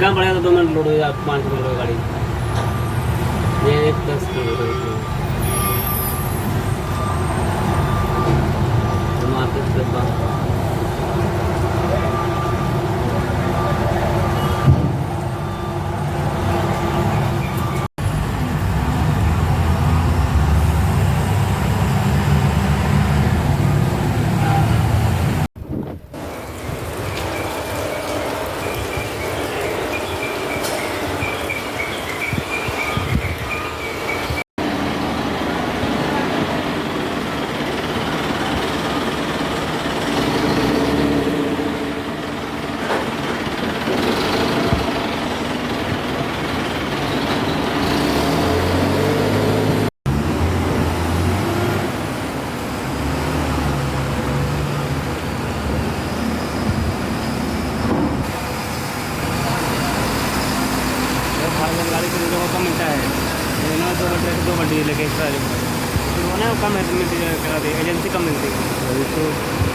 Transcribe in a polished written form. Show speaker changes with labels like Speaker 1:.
Speaker 1: जहाँ पड़ेगा तो 2 मिनट लोड हो जाए, 5 मिनट की गाड़ी। ये 10 किलो मार्केट के पास। गाड़ी को जो कम मिलता है, दो बड्डी लेके एक्स्ट्रा जो वो ना कम मिलती है, एजेंसी कम मिलती है।